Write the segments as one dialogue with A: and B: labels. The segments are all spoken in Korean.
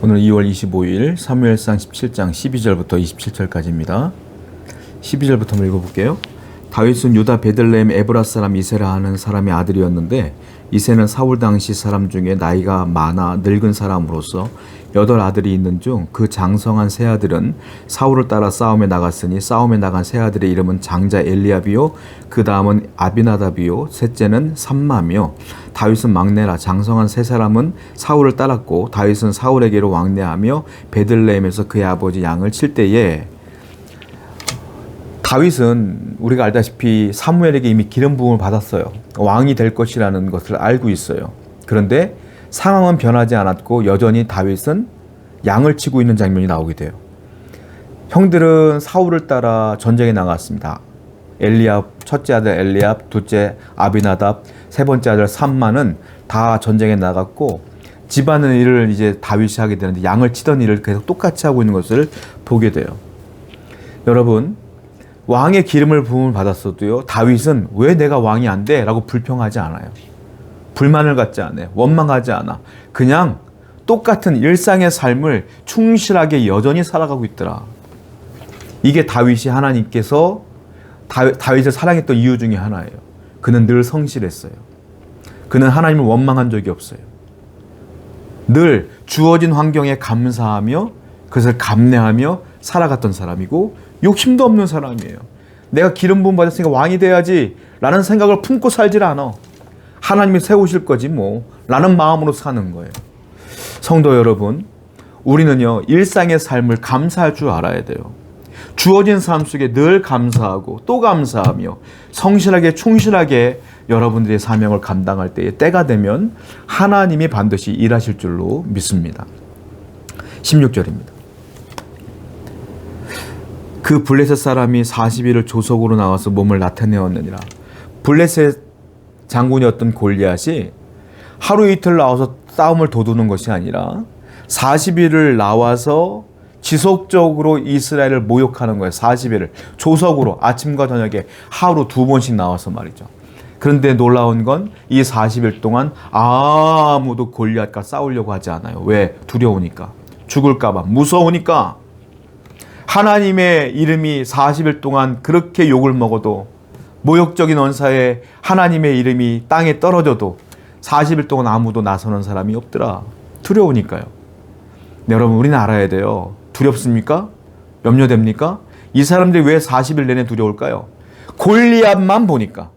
A: 오늘 2월 25일 사무엘상 17장 12절부터 27절까지입니다. 12절부터 한번 읽어볼게요. 다윗은 유다 베들레헴 에브라 사람 이세라 하는 사람의 아들이었는데 이세는 사울 당시 사람 중에 나이가 많아 늙은 사람으로서 8아들이 있는 중 그 장성한 세 아들은 사울을 따라 싸움에 나갔으니 싸움에 나간 세 아들의 이름은 장자 엘리압이요 그 다음은 아비나답이요 셋째는 삼마며 다윗은 막내라. 장성한 세 사람은 사울을 따랐고 다윗은 사울에게로 왕래하며 베들레헴에서 그의 아버지 양을 칠 때에 다윗은 우리가 알다시피 사무엘에게 이미 기름 부음을 받았어요. 왕이 될 것이라는 것을 알고 있어요. 그런데 상황은 변하지 않았고 여전히 다윗은 양을 치고 있는 장면이 나오게 돼요. 형들은 사울을 따라 전쟁에 나갔습니다. 엘리압, 첫째 아들 엘리압, 둘째 아비나답, 세 번째 아들 삼마는 다 전쟁에 나갔고 집안의 일을 이제 다윗이 하게 되는데 양을 치던 일을 계속 똑같이 하고 있는 것을 보게 돼요. 여러분, 왕의 기름을 부음을 받았어도요, 다윗은 왜 내가 왕이 안 돼? 라고 불평하지 않아요. 불만을 갖지 않아요. 원망하지 않아. 그냥 똑같은 일상의 삶을 충실하게 여전히 살아가고 있더라. 이게 다윗이 하나님께서 다윗을 사랑했던 이유 중에 하나예요. 그는 늘 성실했어요. 그는 하나님을 원망한 적이 없어요. 늘 주어진 환경에 감사하며 그것을 감내하며 살아갔던 사람이고 욕심도 없는 사람이에요. 내가 기름 부음 받았으니까 왕이 돼야지 라는 생각을 품고 살질 않아. 하나님이 세우실 거지 뭐 라는 마음으로 사는 거예요. 성도 여러분, 우리는요 일상의 삶을 감사할 줄 알아야 돼요. 주어진 삶 속에 늘 감사하고 또 감사하며 성실하게 충실하게 여러분들의 사명을 감당할 때에 때가 되면 하나님이 반드시 일하실 줄로 믿습니다. 16절입니다. 그 블레셋 사람이 40일을 조석으로 나와서 몸을 나타내었느니라. 블레셋 장군이었던 골리앗이 하루 이틀 나와서 싸움을 도두는 것이 아니라 40일을 나와서 지속적으로 이스라엘을 모욕하는 거예요. 40일을 조석으로 아침과 저녁에 하루 2번씩 나와서 말이죠. 그런데 놀라운 건 이 40일 동안 아무도 골리앗과 싸우려고 하지 않아요. 왜? 두려우니까. 죽을까 봐. 무서우니까. 하나님의 이름이 40일 동안 그렇게 욕을 먹어도 모욕적인 언사에 하나님의 이름이 땅에 떨어져도 40일 동안 아무도 나서는 사람이 없더라. 두려우니까요. 네, 여러분 우리는 알아야 돼요. 두렵습니까? 염려됩니까? 이 사람들이 왜 40일 내내 두려울까요? 골리앗만 보니까,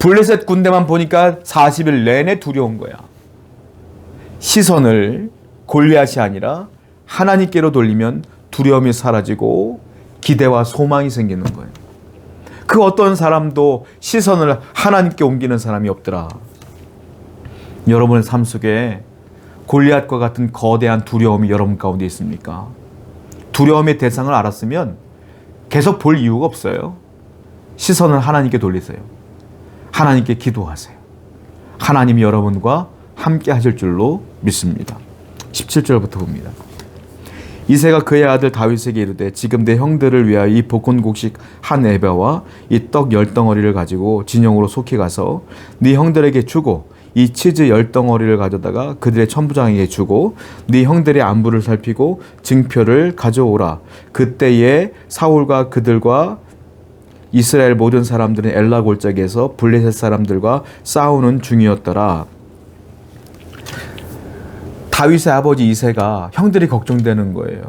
A: 블레셋 군대만 보니까 40일 내내 두려운 거야. 시선을 골리앗이 아니라 하나님께로 돌리면 두려움이 사라지고 기대와 소망이 생기는 거예요. 그 어떤 사람도 시선을 하나님께 옮기는 사람이 없더라. 여러분의 삶 속에 골리앗과 같은 거대한 두려움이 여러분 가운데 있습니까? 두려움의 대상을 알았으면 계속 볼 이유가 없어요. 시선을 하나님께 돌리세요. 하나님께 기도하세요. 하나님이 여러분과 함께 하실 줄로 믿습니다. 17절부터 봅니다. 이새가 그의 아들 다윗에게 이르되 지금 내 형들을 위하여 이 볶은곡식 한 에바와 이 떡 10덩어리를 가지고 진영으로 속히 가서 네 형들에게 주고 이 치즈 10덩어리를 가져다가 그들의 천부장에게 주고 네 형들의 안부를 살피고 증표를 가져오라. 그때에 사울과 그들과 이스라엘 모든 사람들은 엘라 골짜기에서 블레셋 사람들과 싸우는 중이었더라. 다윗의 아버지 이새가 형들이 걱정되는 거예요.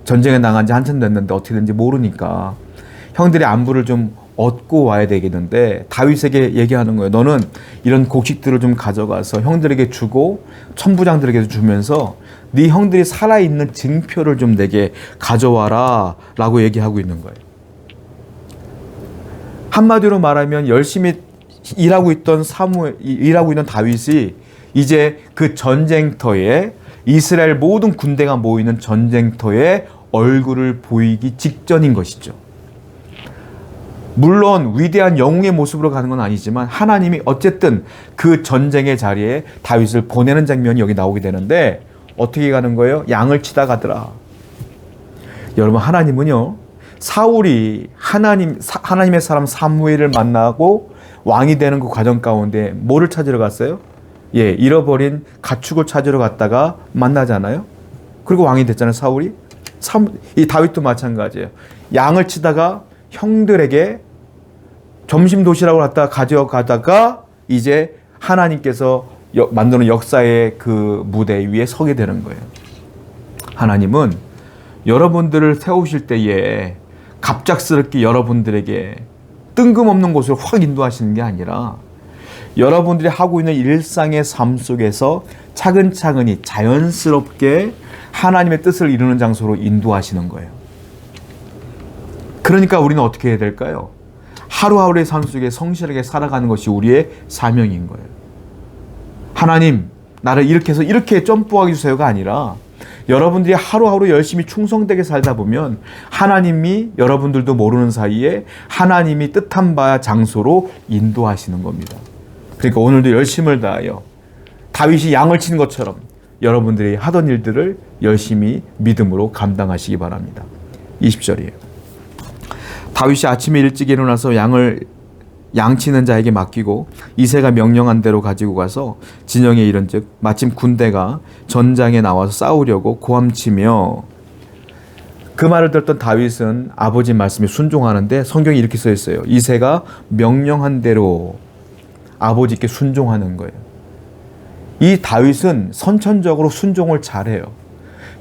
A: 전쟁에 나간 지 한참 됐는데 어떻게 된지 모르니까 형들의 안부를 좀 얻고 와야 되겠는데 다윗에게 얘기하는 거예요. 너는 이런 곡식들을 좀 가져가서 형들에게 주고 천부장들에게도 주면서 네 형들이 살아있는 증표를 좀 내게 가져와라 라고 얘기하고 있는 거예요. 한마디로 말하면 열심히 일하고 있는 다윗이 이제 그 전쟁터에 이스라엘 모든 군대가 모이는 전쟁터에 얼굴을 보이기 직전인 것이죠. 물론 위대한 영웅의 모습으로 가는 건 아니지만 하나님이 어쨌든 그 전쟁의 자리에 다윗을 보내는 장면이 여기 나오게 되는데 어떻게 가는 거예요? 양을 치다 가더라. 여러분, 하나님은요, 사울이 하나님의 사람 사무엘을 만나고 왕이 되는 그 과정 가운데 뭐를 찾으러 갔어요? 잃어버린 가축을 찾으러 갔다가 만나잖아요. 그리고 왕이 됐잖아요, 사울이. 이 다윗도 마찬가지예요. 양을 치다가 형들에게 점심 도시락을 갖다 가져가다가 이제 하나님께서 만드는 역사의 그 무대 위에 서게 되는 거예요. 하나님은 여러분들을 세우실 때에 갑작스럽게 여러분들에게 뜬금없는 곳으로 확 인도하시는 게 아니라 여러분들이 하고 있는 일상의 삶 속에서 차근차근히 자연스럽게 하나님의 뜻을 이루는 장소로 인도하시는 거예요. 그러니까 우리는 어떻게 해야 될까요? 하루하루의 삶 속에 성실하게 살아가는 것이 우리의 사명인 거예요. 하나님, 나를 이렇게 해서 이렇게 점프하게 주세요가 아니라 여러분들이 하루하루 열심히 충성되게 살다 보면 하나님이 여러분들도 모르는 사이에 하나님이 뜻한 바 장소로 인도하시는 겁니다. 그러니까 오늘도 열심을 다하여 다윗이 양을 치는 것처럼 여러분들이 하던 일들을 열심히 믿음으로 감당하시기 바랍니다. 20절이에요. 다윗이 아침에 일찍 일어나서 양치는 자에게 맡기고 이새가 명령한 대로 가지고 가서 진영에 이른즉 마침 군대가 전장에 나와서 싸우려고 고함치며. 그 말을 들었던 다윗은 아버지 말씀에 순종하는데 성경에 이렇게 써 있어요. 이새가 명령한 대로 아버지께 순종하는 거예요. 이 다윗은 선천적으로 순종을 잘해요.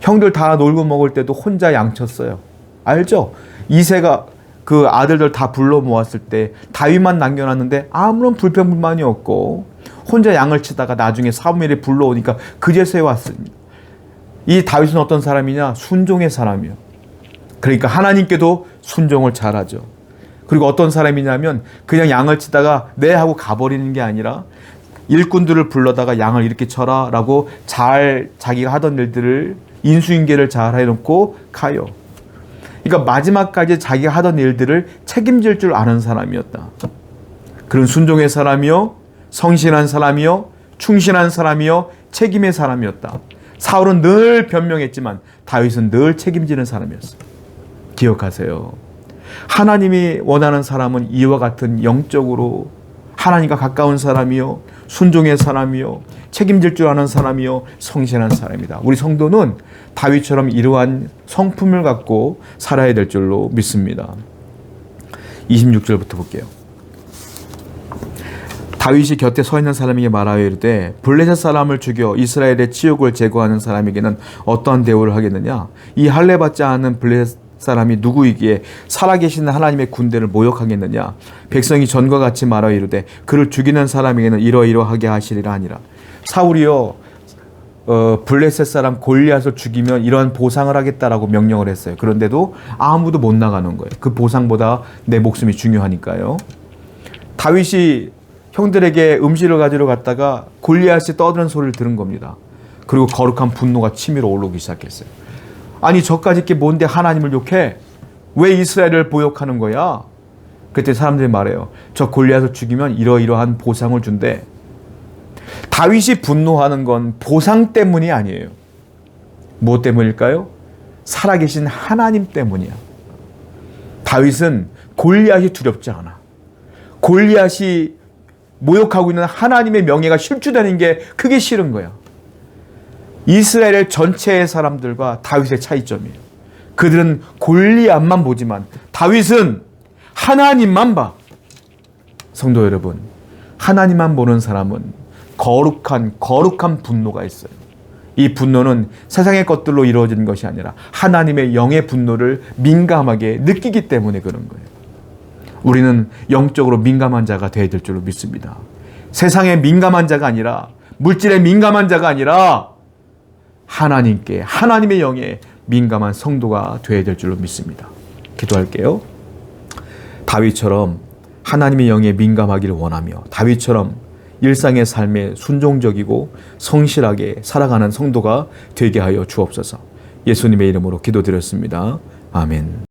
A: 형들 다 놀고 먹을 때도 혼자 양쳤어요. 알죠? 이새가 그 아들들 다 불러 모았을 때 다윗만 남겨놨는데 아무런 불평불만이 없고 혼자 양을 치다가 나중에 사무엘이 불러오니까 그제서야 왔습니다. 이 다윗은 어떤 사람이냐? 순종의 사람이요. 그러니까 하나님께도 순종을 잘하죠. 그리고 어떤 사람이냐면 그냥 양을 치다가 네 하고 가버리는 게 아니라 일꾼들을 불러다가 양을 이렇게 쳐라 라고 잘 자기가 하던 일들을 인수인계를 잘 해놓고 가요. 그러니까 마지막까지 자기가 하던 일들을 책임질 줄 아는 사람이었다. 그런 순종의 사람이요, 성실한 사람이요, 충실한 사람이요, 책임의 사람이었다. 사울은 늘 변명했지만 다윗은 늘 책임지는 사람이었어요. 기억하세요. 하나님이 원하는 사람은 이와 같은 영적으로 하나님과 가까운 사람이요, 순종의 사람이요, 책임질 줄 아는 사람이요, 성실한 사람이다. 우리 성도는 다윗처럼 이러한 성품을 갖고 살아야 될 줄로 믿습니다. 26절부터 볼게요. 다윗이 곁에 서 있는 사람에게 말하여 이르되 블레셋 사람을 죽여 이스라엘의 치욕을 제거하는 사람에게는 어떠한 대우를 하겠느냐? 이 할례 받지 않은 블레셋 사람이 누구이기에 살아계신 하나님의 군대를 모욕하겠느냐? 백성이 전과 같이 말하여 이르되 그를 죽이는 사람에게는 이러이러하게 하시리라 하니라. 사울이요, 블레셋 사람 골리앗을 죽이면 이러한 보상을 하겠다라고 명령을 했어요. 그런데도 아무도 못 나가는 거예요. 그 보상보다 내 목숨이 중요하니까요. 다윗이 형들에게 음식을 가지러 갔다가 골리앗이 떠드는 소리를 들은 겁니다. 그리고 거룩한 분노가 치밀어 올라오기 시작했어요. 아니 저까짓 게 뭔데 하나님을 욕해? 왜 이스라엘을 모욕하는 거야? 그때 사람들이 말해요. 저 골리앗을 죽이면 이러이러한 보상을 준대. 다윗이 분노하는 건 보상 때문이 아니에요. 뭐 때문일까요? 살아계신 하나님 때문이야. 다윗은 골리앗이 두렵지 않아. 골리앗이 모욕하고 있는 하나님의 명예가 실추되는 게 그게 싫은 거야. 이스라엘 전체의 사람들과 다윗의 차이점이에요. 그들은 골리앗만 보지만 다윗은 하나님만 봐. 성도 여러분, 하나님만 보는 사람은 거룩한 분노가 있어요. 이 분노는 세상의 것들로 이루어지는 것이 아니라 하나님의 영의 분노를 민감하게 느끼기 때문에 그런 거예요. 우리는 영적으로 민감한 자가 되어야 될 줄로 믿습니다. 세상에 민감한 자가 아니라, 물질에 민감한 자가 아니라 하나님께, 하나님의 영에 민감한 성도가 되어야 될 줄로 믿습니다. 기도할게요. 다윗처럼 하나님의 영에 민감하기를 원하며 다윗처럼 일상의 삶에 순종적이고 성실하게 살아가는 성도가 되게 하여 주옵소서. 예수님의 이름으로 기도드렸습니다. 아멘.